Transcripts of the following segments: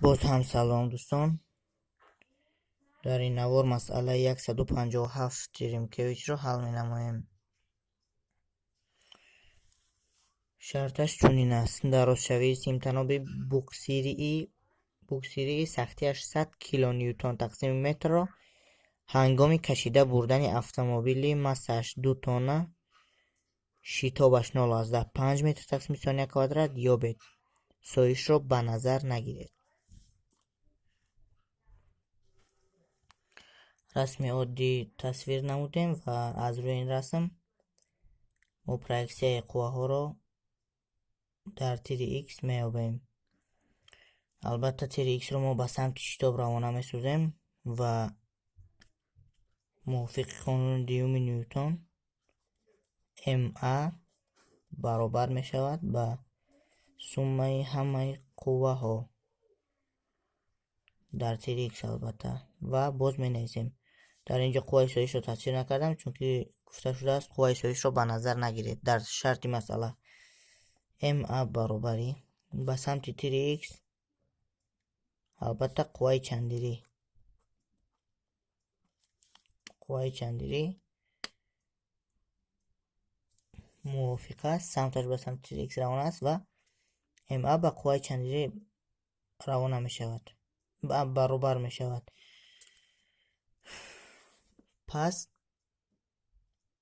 باز هم سلام دوستان. در این نوار مسئله 157 ریمکویچ رو حل می نماییم. شرطش چونین است: درازشوی سیمتناب بوکسیری سختیش 100 کیلو نیوتن تقسیم متر را هنگام کشیده بردن اتومبیلی مساش 2 تانه شتابش 0.5 متر تقسیم ثانیه کوادرات یابید. سایش را به نظر نگیرید. رسم عادی تصویر نمودیم و از روی این رسم ما پرویکسیای قوه را در تیر X میابیم. البته تیر X رو ما به سمت شتاب روانه میسازیم و موافق قانون دیوم نیوتن MA برابر می شود به سومه همه قوه ها در تیر X البته. و باز می نویسیم. در اینجا قوه سایش رو تصویر نکردم چون که گفته شده است قوه سایش رو به نظر نگیرید. در شرط مسئله MA برابری به سمت تیر X البته قوه چندری موافق است، سمتش به سمت تیر X روانه است و MA به قوه چندری روانه می شود، برابر می شود. پس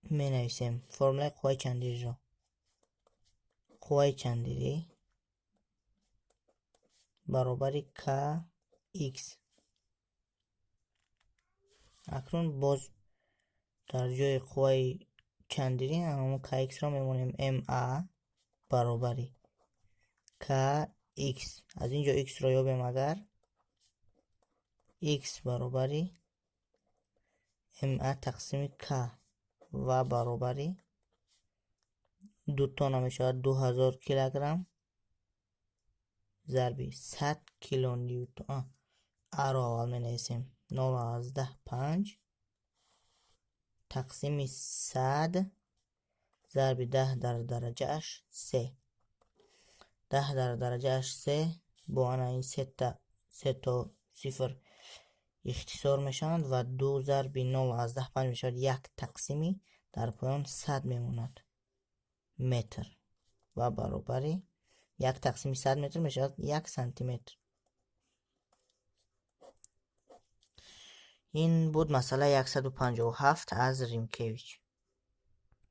می نویسیم فرمول قوه چندری را: قوه چندری برابر KX. اکنون باز در جای قوه چندری همون KX را میمونیم MA برابری KX. از اینجا X را یابیم اگر X برابری MA تقسیم K و برابری 2 تانه می شود 2000 کیلوگرم ضربی 100 کیلو نیوتن. را اول می نویسیم 0.5 تقسیم 100 ضرب 10 در درجه اش 3. 10 در درجه اش 3 با آن این 3 تا صفر اختصار میشوند و 2 ضرب 0.5 میشود 1 تقسیمی در پایان 100 میموند متر و برابری 1 تقسیم 100 متر میشود 1 سانتی متر. این بود مسئله 157 از ریمکویچ.